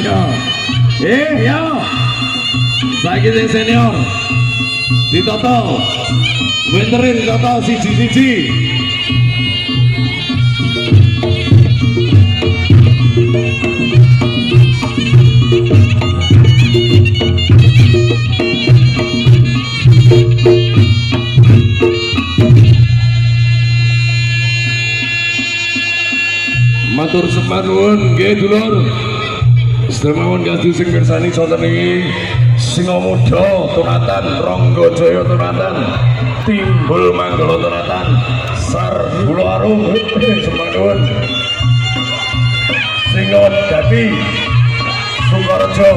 ya. Ya. Saiki sing senior. Ditoto. Winterin ditoto siji-siji. Matur sembah nuwun nggih dulur. Sedaya kasih sing mirsani sonten iki Singamudha Tunatan, Ranggajaya Tunatan, Timbul Manggala Tunatan, Sar Kula Arum sembah nuwun. Singodadi Sukareja.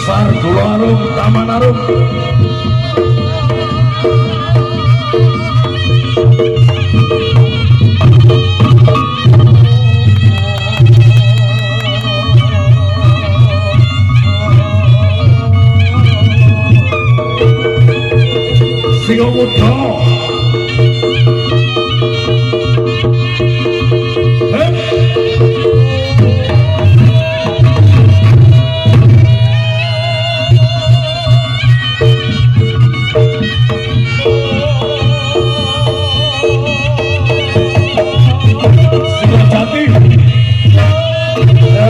Sar Kula Arum, Taman Arum. Singamudha.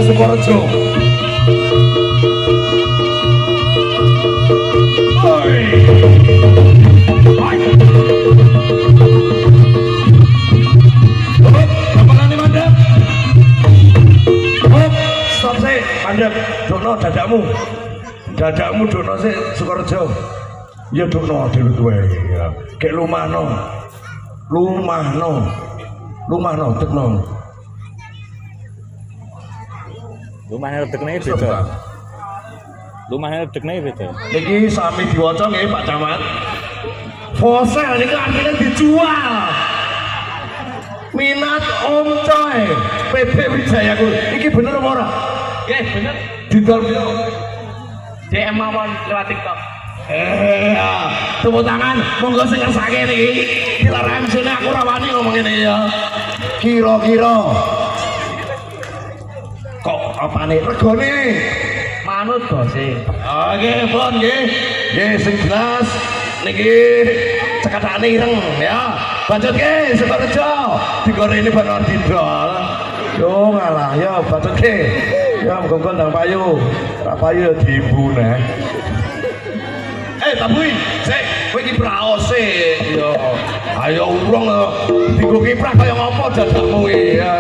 Sukareja. Oi. Oi. Apalane mandap? Stop sih, mandap. Dono dadamu. Dadamu dono sih Sukareja. Ya dono dhewe kowe ya. Kek lumahno. Lumahno tekno. Lumahnya redekne beda. Lumahnya redekne beda. Niki sami diwaca nggih Pak Camat. Fosel niku artine dijual. Minat Om Coy, PB Wijayaku. Iki bener apa ora? Nggih, bener. Didol piro? DM mawon lewat TikTok. Tepuk tangan, monggo sing ngersake niki. Dilarang sini aku ora wani ngomong ngene ya. Kira-kira kok apane regane? Manut bose. Oke, pun nggih. Nggih sing jelas niki cekatane ireng ya. Bacot nggih Sukareja. Digoreni banar didol. Yo ngalah ya bacot nggih. Ya muga-muga ndang payu. Ora payu diibu neh. Tapi sik kowe iki praose ya. Ayo urung dienggo kiprah kaya ngopo dadakmu iki ya.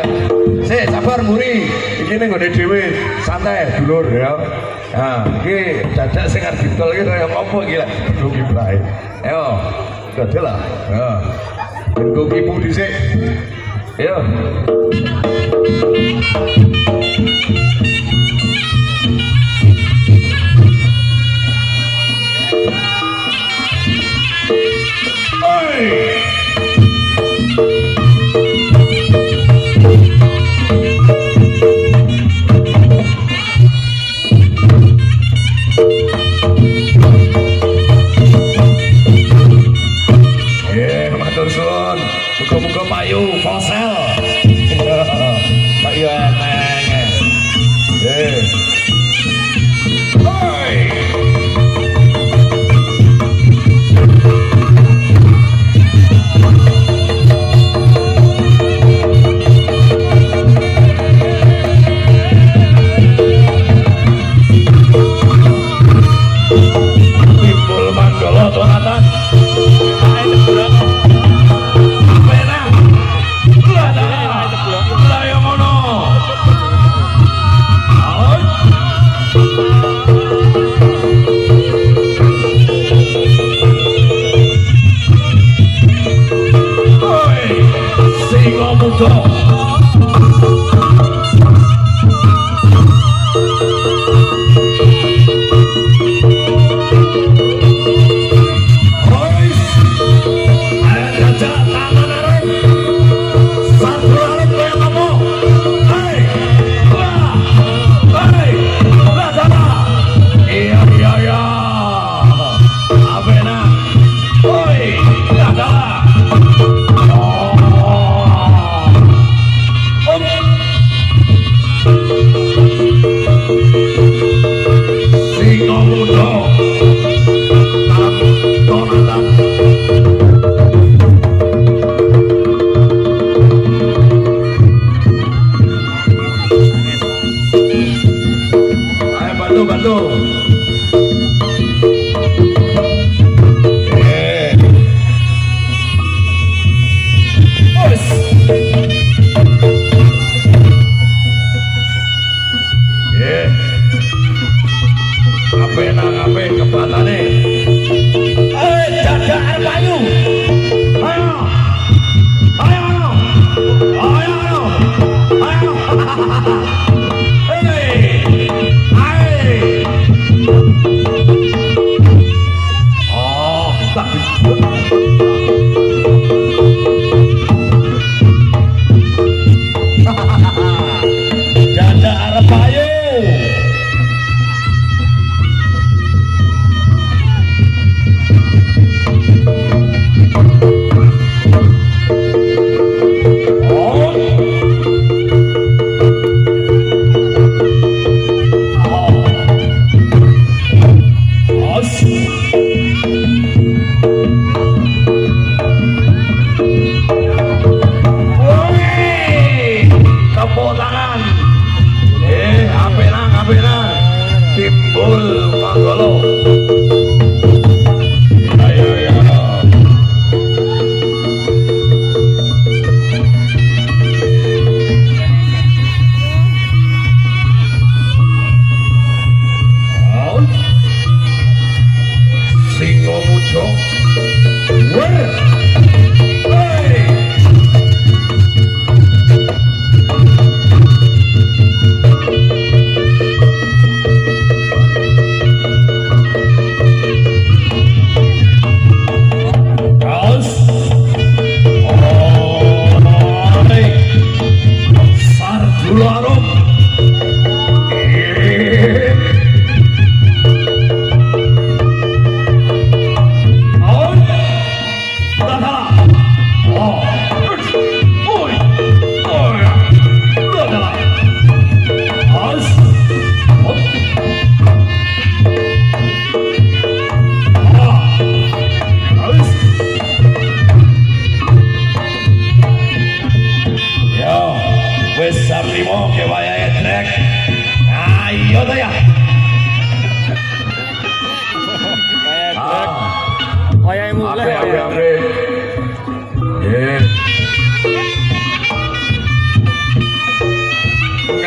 Sik sabar muri. Iki ning nggone dhewe santai dulur ya. Nah, iki dadak sing arep ditol iki kaya ngopo iki lek dienggo kiprah. Ayo. Dadelah. Ya. Dienggo kipu dhisik. Ya. Matur suwun, muga-muga payu fosel. Payu eneng. muda.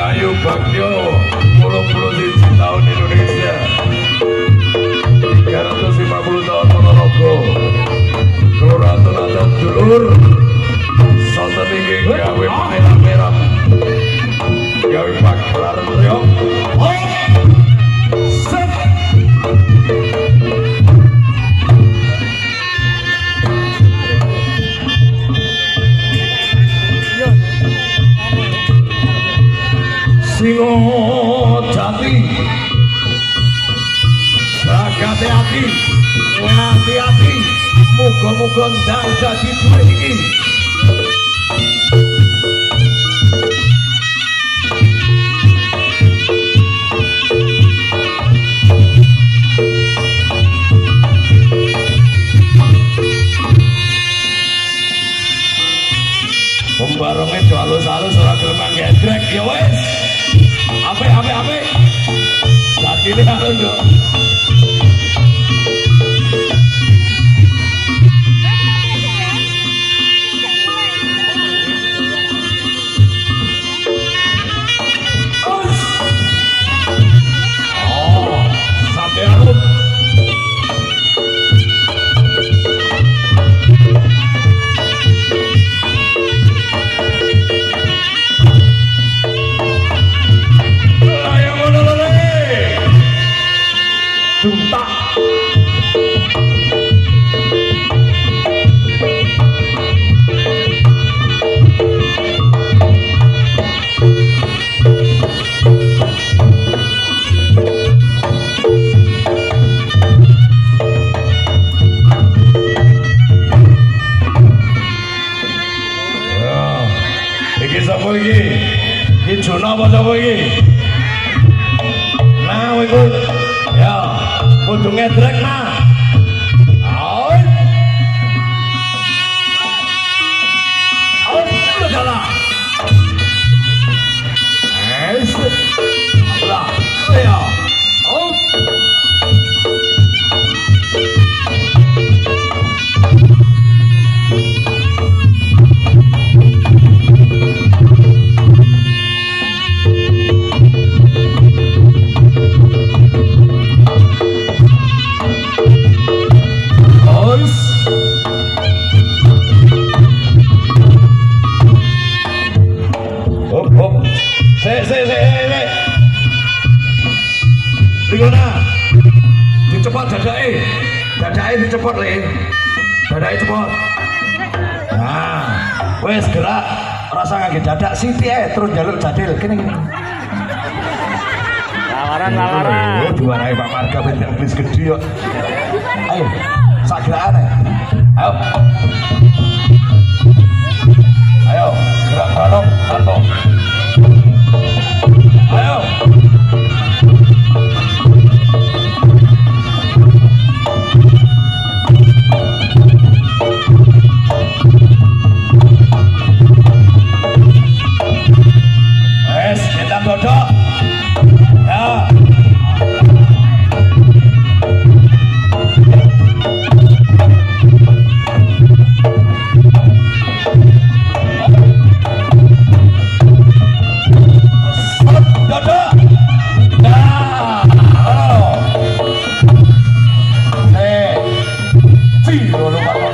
Kayu Bagyo 81 tahun Indonesia, 350 tahun Ponorogo, Kelurahan Tonatan Dulur, sonten inggih gawe merah-merah, gawe pagelaran reog. Singo Jati, ragate ati, hati-hati, muga-muga ndang dadi duwe iki. Pembarongnya do halus-halus ora gelem ngedrek ya wis. Ape. Saat ini harus dong. Sampai harus. Iki Jono apa sapa iki? Nah, kowe ya, kudu ngedrek nah. Aoi. Aoi, jalan. Lah, ya. Oh. Ligona. Dicepot dadake. Dadake dicepot le. Dadake cepot. Nah, wes gerak rasa ngangge dadak siti ae terus njaluk jadil. Kene. Lawaran. Oh, diwarai Pak Marga benteng bis gede kok. Ayo, sak gerakan ae. Ayo. Ayo, gerak balok, kantong. Ayo. Wes, kita godok. Ya.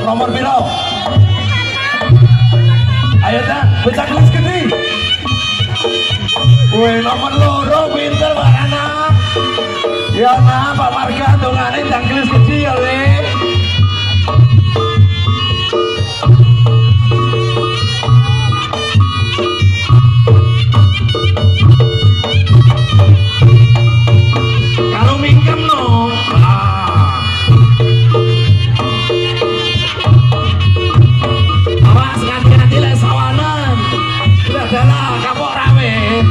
Nomor piro? Ayo ta, becak kelas gede. Woi, nomor loro pinter Pak anak. Ya nah, Pak Marga dongane ndang kelas gede ya, Le. Kalau mingkem no. Awas hati-hati lek sawanan. Ladalah kapok rame.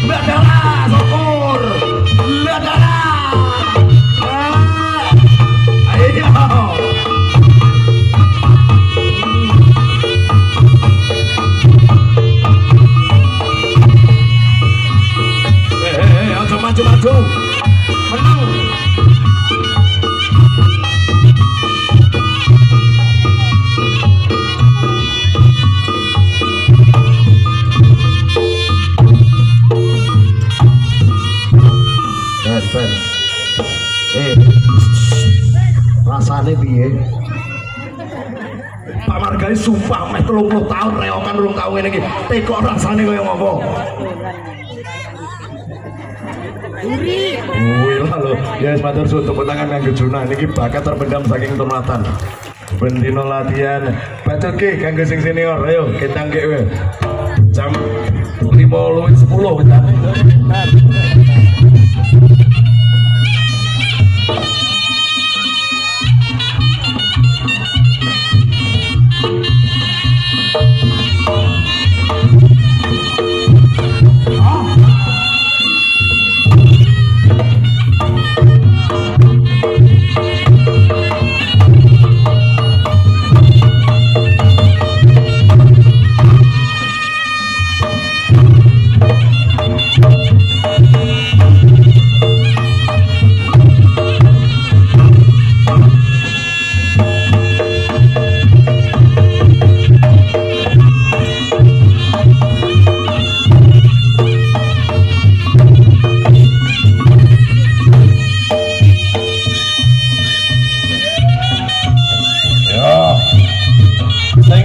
Ladalah syukur. Ladalah. Ayo. Ayo maju. Menang. Rasane piye? Pak Margai sumpah meh 30 tahun reokan urung tau ngene iki. Tekok rasane kaya ngopo? Wih lah lo, ya matur suwun tepuk tangan kanggo Juna niki bakat terpendam saking turmatan. Bendino latihan, bacot ki kanggo sing senior, ayo kita nggih we. Jam 5:10 kita.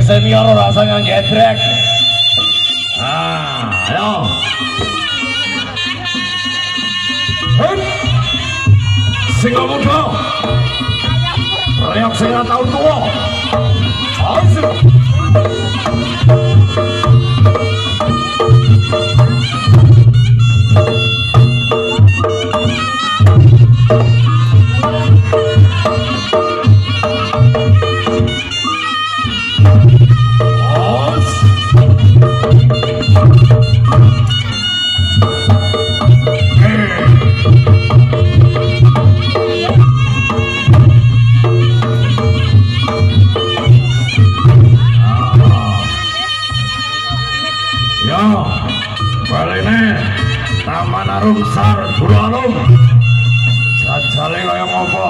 Senior rasanya ngedrek. Ayo. Sing muda. Reok sing tahun tua. Ayo. Yo, balene Taman Arum Sar Guru Alum. Jajale kaya ngopo?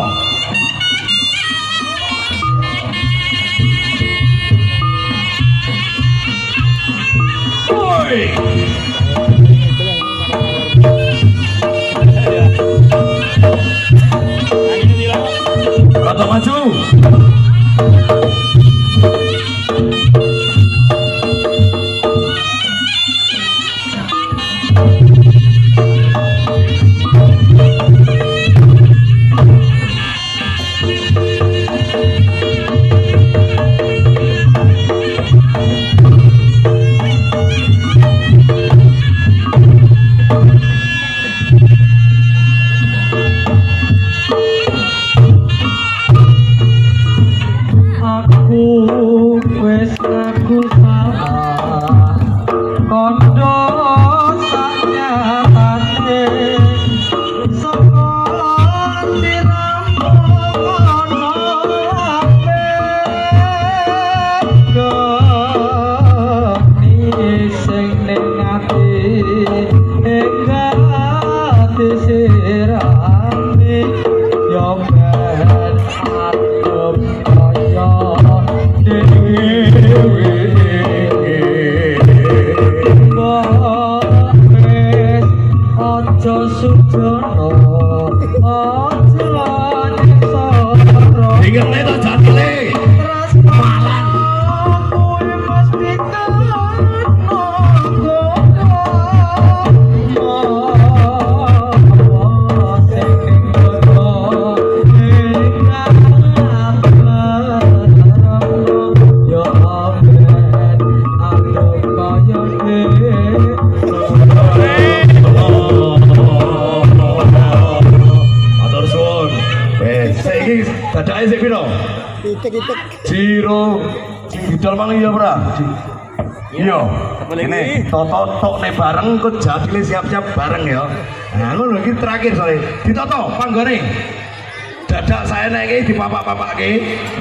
Woi. Kata maju. Jiro didol mang iya ora? Iya. Ini toto-tok nek bareng kok jatile siap-siap bareng ya. Nah ngono iki terakhir sore. Ditoto panggone. Dadak saya nek iki dipapak-papakke.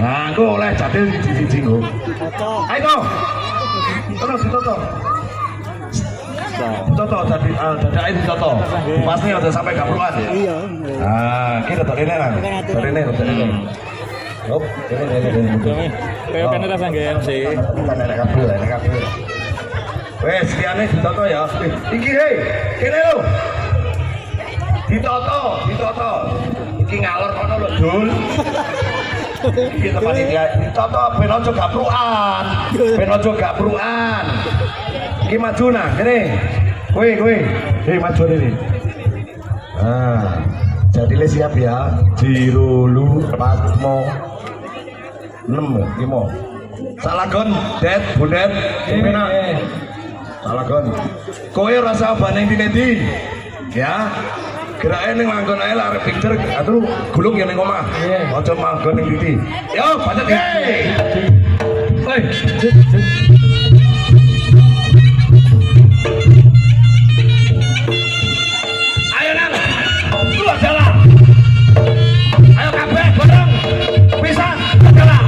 Nah engko oleh jatil siji-siji nggo. Ayo to. Terus ditoto. Toto tadi dadak ditoto. Pasti udah sampai gapruan. Iya. Nah, kita rene nang. Rene. Hop, ini. Kayak kan rasa nggak MC. Kan ada kabel. Wes, kiane ditoto ya. Iki hei, kene lho. Ditoto. Iki ngalor kono lho, Dul. Iki tempat iki ditoto ben aja gaprukan. Iki maju nah, kene. Kowe. Hei, maju rene. Ah. Jadi le siap ya. Jirulu Patmo 6 5. Salagon, Det, Bundet, Cimena. Salagon. Kowe rasa baneng di ya. Gerake ning manggon ae arep picture atuh gulung ya ning omah. Aja manggon ning ndi. Yo, pancet ge. Hei. Ayo nang. Lu jalan. Ayo kabeh bareng. Pisan jalan.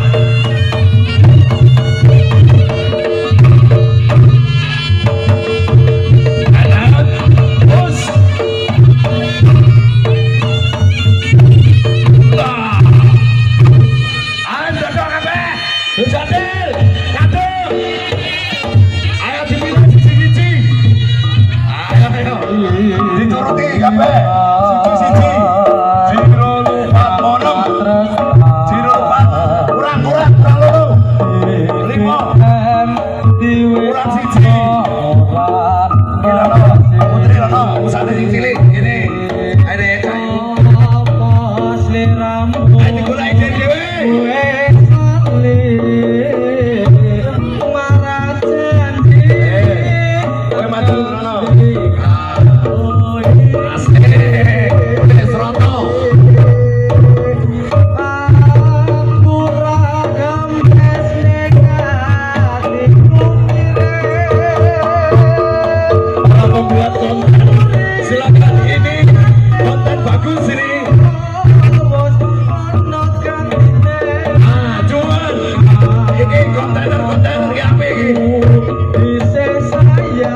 Bisa saya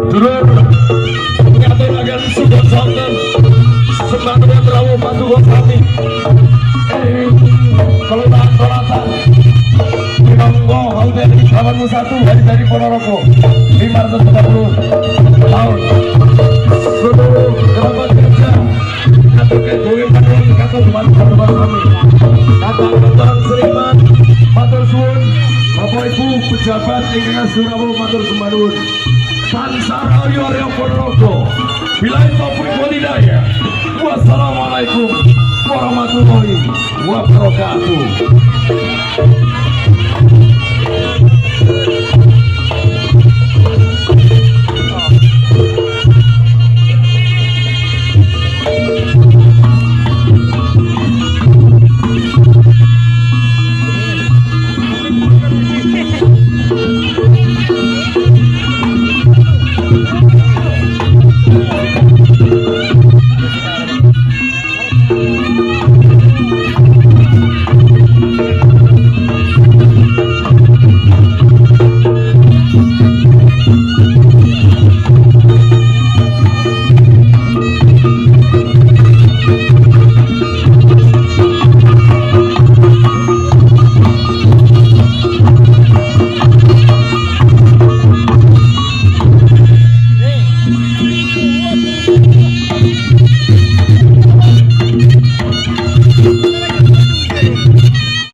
Dulur ngatukaken sudah sonten semanten rawuh patuwa sami kelurahan Kolatan Minangka Hauten Kawan Satu dari Ponorogo 530 tahun seluruh kerabat kerja ngatuke duwe panuwun kata teman-teman kami kakang Dr. Sriman matur suwun Bapak Ibu pejabat ingkang Surawuh matur sembahun Sansara Arya Ponorogo Bilahi taufik wal hidayah. Wassalamualaikum warahmatullahi wabarakatuh.